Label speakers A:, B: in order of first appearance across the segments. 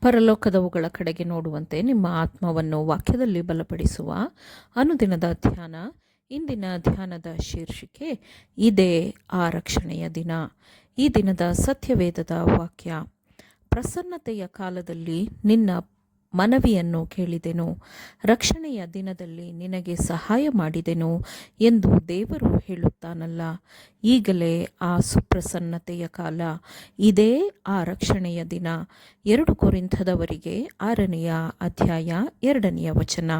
A: ಪರಲೋಕದವುಗಳ ಕಡೆಗೆ ನೋಡುವಂತೆ ನಿಮ್ಮ ಆತ್ಮವನ್ನು ವಾಕ್ಯದಲ್ಲಿ ಬಲಪಡಿಸುವ ಅನುದಿನದ ಧ್ಯಾನ. ಇಂದಿನ ಧ್ಯಾನದ ಶೀರ್ಷಿಕೆ ಇದೇ ಆ ರಕ್ಷಣೆಯ ದಿನ. ಈ ದಿನದ ಸತ್ಯವೇದದ ವಾಕ್ಯ: ಪ್ರಸನ್ನತೆಯ ಕಾಲದಲ್ಲಿ ನಿನ್ನ ಮನವಿಯನ್ನು ಕೇಳಿದೆನು, ರಕ್ಷಣೆಯ ದಿನದಲ್ಲಿ ನಿನಗೆ ಸಹಾಯ ಮಾಡಿದೆನು ಎಂದು ದೇವರು ಹೇಳುತ್ತಾನಲ್ಲ. ಈಗಲೇ ಆ ಸುಪ್ರಸನ್ನತೆಯ ಕಾಲ, ಇದೇ ಆ ರಕ್ಷಣೆಯ ದಿನ. 2 ಕೊರಿಂಥದವರಿಗೆ 6ನೇ ಅಧ್ಯಾಯ 2ನೇ ವಚನ.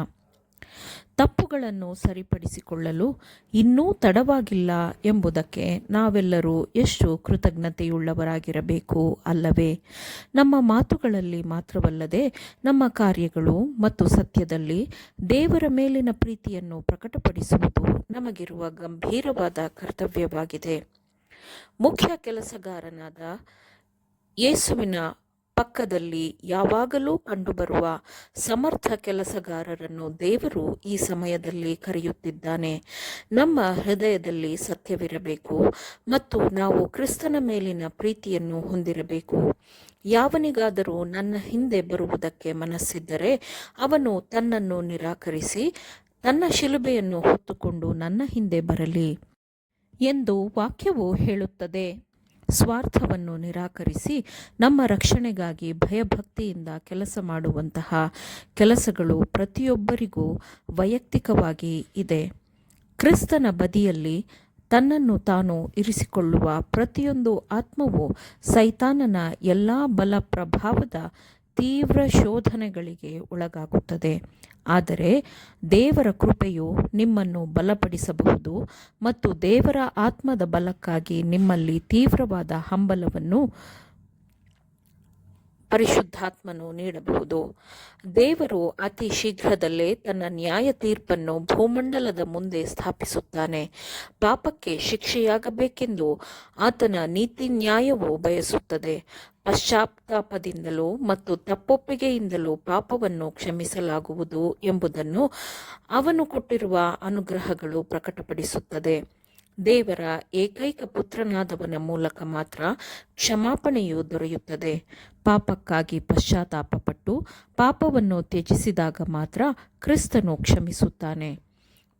A: ತಪ್ಪುಗಳನ್ನು ಸರಿಪಡಿಸಿಕೊಳ್ಳಲು ಇನ್ನೂ ತಡವಾಗಿಲ್ಲ ಎಂಬುದಕ್ಕೆ ನಾವೆಲ್ಲರೂ ಎಷ್ಟು ಕೃತಜ್ಞತೆಯುಳ್ಳವರಾಗಿರಬೇಕು ಅಲ್ಲವೇ? ನಮ್ಮ ಮಾತುಗಳಲ್ಲಿ ಮಾತ್ರವಲ್ಲದೆ ನಮ್ಮ ಕಾರ್ಯಗಳು ಮತ್ತು ಸತ್ಯದಲ್ಲಿ ದೇವರ ಮೇಲಿನ ಪ್ರೀತಿಯನ್ನು ಪ್ರಕಟಪಡಿಸುವುದು ನಮಗಿರುವ ಗಂಭೀರವಾದ ಕರ್ತವ್ಯವಾಗಿದೆ. ಮುಖ್ಯ ಕೆಲಸಗಾರನಾದ ಯೇಸುವಿನ ಪಕ್ಕದಲ್ಲಿ ಯಾವಾಗಲೂ ಕಂಡುಬರುವ ಸಮರ್ಥ ಕೆಲಸಗಾರರನ್ನು ದೇವರು ಈ ಸಮಯದಲ್ಲಿ ಕರೆಯುತ್ತಿದ್ದಾನೆ. ನಮ್ಮ ಹೃದಯದಲ್ಲಿ ಸತ್ಯವಿರಬೇಕು ಮತ್ತು ನಾವು ಕ್ರಿಸ್ತನ ಮೇಲಿನ ಪ್ರೀತಿಯನ್ನು ಹೊಂದಿರಬೇಕು. ಯಾವನಿಗಾದರೂ ನನ್ನ ಹಿಂದೆ ಬರುವುದಕ್ಕೆ ಮನಸ್ಸಿದ್ದರೆ ಅವನು ತನ್ನನ್ನು ನಿರಾಕರಿಸಿ ತನ್ನ ಶಿಲುಬೆಯನ್ನು ಹೊತ್ತುಕೊಂಡು ನನ್ನ ಹಿಂದೆ ಬರಲಿ ಎಂದು ವಾಕ್ಯವು ಹೇಳುತ್ತದೆ. ಸ್ವಾರ್ಥವನ್ನು ನಿರಾಕರಿಸಿ ನಮ್ಮ ರಕ್ಷಣೆಗಾಗಿ ಭಯಭಕ್ತಿಯಿಂದ ಕೆಲಸ ಮಾಡುವಂತಹ ಕೆಲಸಗಳು ಪ್ರತಿಯೊಬ್ಬರಿಗೂ ವೈಯಕ್ತಿಕವಾಗಿ ಇದೆ. ಕ್ರಿಸ್ತನ ಬದಿಯಲ್ಲಿ ತನ್ನನ್ನು ತಾನು ಇರಿಸಿಕೊಳ್ಳುವ ಪ್ರತಿಯೊಂದು ಆತ್ಮವು ಸೈತಾನನ ಎಲ್ಲ ಬಲ ಪ್ರಭಾವದ ತೀವ್ರ ಶೋಧನೆಗಳಿಗೆ ಒಳಗಾಗುತ್ತದೆ. ಆದರೆ ದೇವರ ಕೃಪೆಯು ನಿಮ್ಮನ್ನು ಬಲಪಡಿಸಬಹುದು ಮತ್ತು ದೇವರ ಆತ್ಮದ ಬಲಕ್ಕಾಗಿ ನಿಮ್ಮಲ್ಲಿ ತೀವ್ರವಾದ ಹಂಬಲವನ್ನು ಪರಿಶುದ್ಧಾತ್ಮನು ನೀಡಬಹುದು. ದೇವರು ಅತಿ ಶೀಘ್ರದಲ್ಲೇ ತನ್ನ ನ್ಯಾಯ ತೀರ್ಪನ್ನು ಭೂಮಂಡಲದ ಮುಂದೆ ಸ್ಥಾಪಿಸುತ್ತಾನೆ. ಪಾಪಕ್ಕೆ ಶಿಕ್ಷೆಯಾಗಬೇಕೆಂದು ಆತನ ನೀತಿ ನ್ಯಾಯವು ಬಯಸುತ್ತದೆ. ಪಶ್ಚಾತ್ತಾಪದಿಂದಲೂ ಮತ್ತು ತಪ್ಪೊಪ್ಪಿಗೆಯಿಂದಲೂ ಪಾಪವನ್ನು ಕ್ಷಮಿಸಲಾಗುವುದು ಎಂಬುದನ್ನು ಅವನು ಕೊಟ್ಟಿರುವ ಅನುಗ್ರಹಗಳು ಪ್ರಕಟಪಡಿಸುತ್ತದೆ. ದೇವರ ಏಕೈಕ ಪುತ್ರನಾದವನ ಮೂಲಕ ಮಾತ್ರ ಕ್ಷಮಾಪಣೆಯು ದೊರೆಯುತ್ತದೆ. ಪಾಪಕ್ಕಾಗಿ ಪಶ್ಚಾತ್ತಾಪಪಟ್ಟು ಪಾಪವನ್ನು ತ್ಯಜಿಸಿದಾಗ ಮಾತ್ರ ಕ್ರಿಸ್ತನು ಕ್ಷಮಿಸುತ್ತಾನೆ.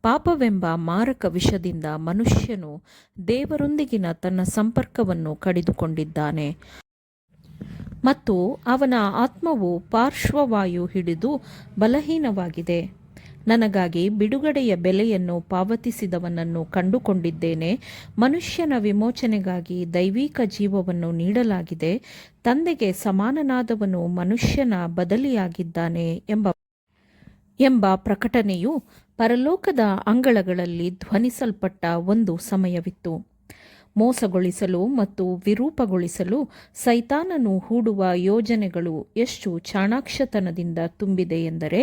A: ಪಾಪವೆಂಬ ಮಾರಕ ವಿಷದಿಂದ ಮನುಷ್ಯನು ದೇವರೊಂದಿಗಿನ ತನ್ನ ಸಂಪರ್ಕವನ್ನು ಕಡಿದುಕೊಂಡಿದ್ದಾನೆ ಮತ್ತು ಅವನ ಆತ್ಮವು ಪಾರ್ಶ್ವವಾಯು ಹಿಡಿದು ಬಲಹೀನವಾಗಿದೆ. ನನಗಾಗಿ ಬಿಡುಗಡೆಯ ಬೆಲೆಯನ್ನು ಪಾವತಿಸಿದವನನ್ನು ಕಂಡುಕೊಂಡಿದ್ದೇನೆ. ಮನುಷ್ಯನ ವಿಮೋಚನೆಗಾಗಿ ದೈವಿಕ ಜೀವವನ್ನು ನೀಡಲಾಗಿದೆ. ತಂದೆಗೆ ಸಮಾನನಾದವನು ಮನುಷ್ಯನ ಬದಲಿಯಾಗಿದ್ದಾನೆ ಎಂಬ ಪ್ರಕಟಣೆಯು ಪರಲೋಕದ ಅಂಗಳಗಳಲ್ಲಿ ಧ್ವನಿಸಲ್ಪಟ್ಟ ಒಂದು ಸಮಯವಿತ್ತು. ಮೋಸಗೊಳಿಸಲು ಮತ್ತು ವಿರೂಪಗೊಳಿಸಲು ಸೈತಾನನು ಹೂಡುವ ಯೋಜನೆಗಳು ಎಷ್ಟು ಚಾಣಾಕ್ಷತನದಿಂದ ತುಂಬಿದೆ ಎಂದರೆ,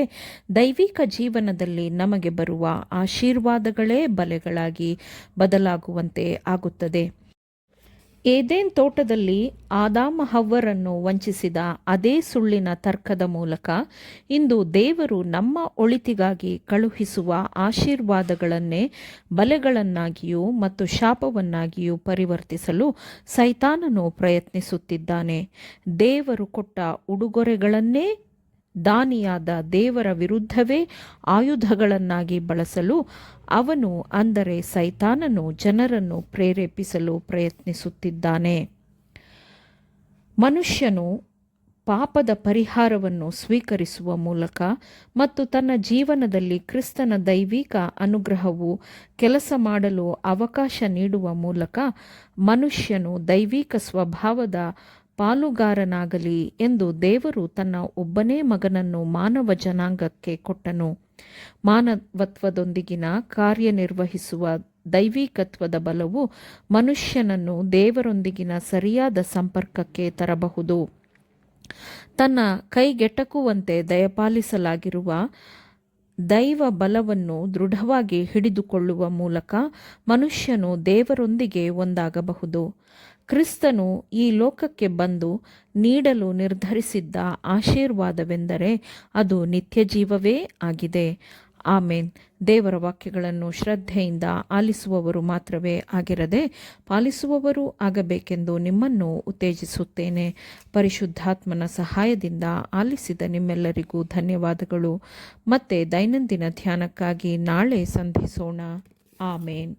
A: ದೈವಿಕ ಜೀವನದಲ್ಲಿ ನಮಗೆ ಬರುವ ಆಶೀರ್ವಾದಗಳೇ ಬಲೆಗಳಾಗಿ ಬದಲಾಗುವಂತೆ ಆಗುತ್ತದೆ. ಏದೇನ್ ತೋಟದಲ್ಲಿ ಆದಾಮ ಹವ್ವರನ್ನು ವಂಚಿಸಿದ ಅದೇ ಸುಳ್ಳಿನ ತರ್ಕದ ಮೂಲಕ ಇಂದು ದೇವರು ನಮ್ಮ ಒಳಿತಿಗಾಗಿ ಕಳುಹಿಸುವ ಆಶೀರ್ವಾದಗಳನ್ನೇ ಬಲೆಗಳನ್ನಾಗಿಯೂ ಮತ್ತು ಶಾಪವನ್ನಾಗಿಯೂ ಪರಿವರ್ತಿಸಲು ಸೈತಾನನು ಪ್ರಯತ್ನಿಸುತ್ತಿದ್ದಾನೆ. ದೇವರು ಕೊಟ್ಟ ಉಡುಗೊರೆಗಳನ್ನೇ ದಾನಿಯಾದ ದೇವರ ವಿರುದ್ಧವೇ ಆಯುಧಗಳನ್ನಾಗಿ ಬಳಸಲು ಅವನು, ಅಂದರೆ ಸೈತಾನನು, ಜನರನ್ನು ಪ್ರೇರೇಪಿಸಲು ಪ್ರಯತ್ನಿಸುತ್ತಿದ್ದಾನೆ. ಮನುಷ್ಯನು ಪಾಪದ ಪರಿಹಾರವನ್ನು ಸ್ವೀಕರಿಸುವ ಮೂಲಕ ಮತ್ತು ತನ್ನ ಜೀವನದಲ್ಲಿ ಕ್ರಿಸ್ತನ ದೈವಿಕ ಅನುಗ್ರಹವು ಕೆಲಸ ಮಾಡಲು ಅವಕಾಶ ನೀಡುವ ಮೂಲಕ ಮನುಷ್ಯನು ದೈವಿಕ ಸ್ವಭಾವದ ಪಾಲುಗಾರನಾಗಲಿ ಎಂದು ದೇವರು ತನ್ನ ಒಬ್ಬನೇ ಮಗನನ್ನು ಮಾನವ ಜನಾಂಗಕ್ಕೆ ಕೊಟ್ಟನು. ಮಾನವತ್ವದೊಂದಿಗಿನ ಕಾರ್ಯನಿರ್ವಹಿಸುವ ದೈವಿಕತ್ವದ ಬಲವು ಮನುಷ್ಯನನ್ನು ದೇವರೊಂದಿಗಿನ ಸರಿಯಾದ ಸಂಪರ್ಕಕ್ಕೆ ತರಬಹುದು. ತನ್ನ ಕೈಗೆಟಕುವಂತೆ ದಯಪಾಲಿಸಲಾಗಿರುವ ದೈವ ಬಲವನ್ನು ದೃಢವಾಗಿ ಹಿಡಿದುಕೊಳ್ಳುವ ಮೂಲಕ ಮನುಷ್ಯನು ದೇವರೊಂದಿಗೆ ಒಂದಾಗಬಹುದು. ಕ್ರಿಸ್ತನು ಈ ಲೋಕಕ್ಕೆ ಬಂದು ನೀಡಲು ನಿರ್ಧರಿಸಿದ್ದ ಆಶೀರ್ವಾದವೆಂದರೆ ಅದು ನಿತ್ಯ ಜೀವವೇ ಆಗಿದೆ. ಆಮೇನ್. ದೇವರ ವಾಕ್ಯಗಳನ್ನು ಶ್ರದ್ಧೆಯಿಂದ ಆಲಿಸುವವರು ಮಾತ್ರವೇ ಆಗಿರದೆ ಪಾಲಿಸುವವರೂ ಆಗಬೇಕೆಂದು ನಿಮ್ಮನ್ನು ಉತ್ತೇಜಿಸುತ್ತೇನೆ. ಪರಿಶುದ್ಧಾತ್ಮನ ಸಹಾಯದಿಂದ ಆಲಿಸಿದ ನಿಮ್ಮೆಲ್ಲರಿಗೂ ಧನ್ಯವಾದಗಳು. ಮತ್ತೆ ದೈನಂದಿನ ಧ್ಯಾನಕ್ಕಾಗಿ ನಾಳೆ ಸಂಧಿಸೋಣ. ಆಮೇನ್.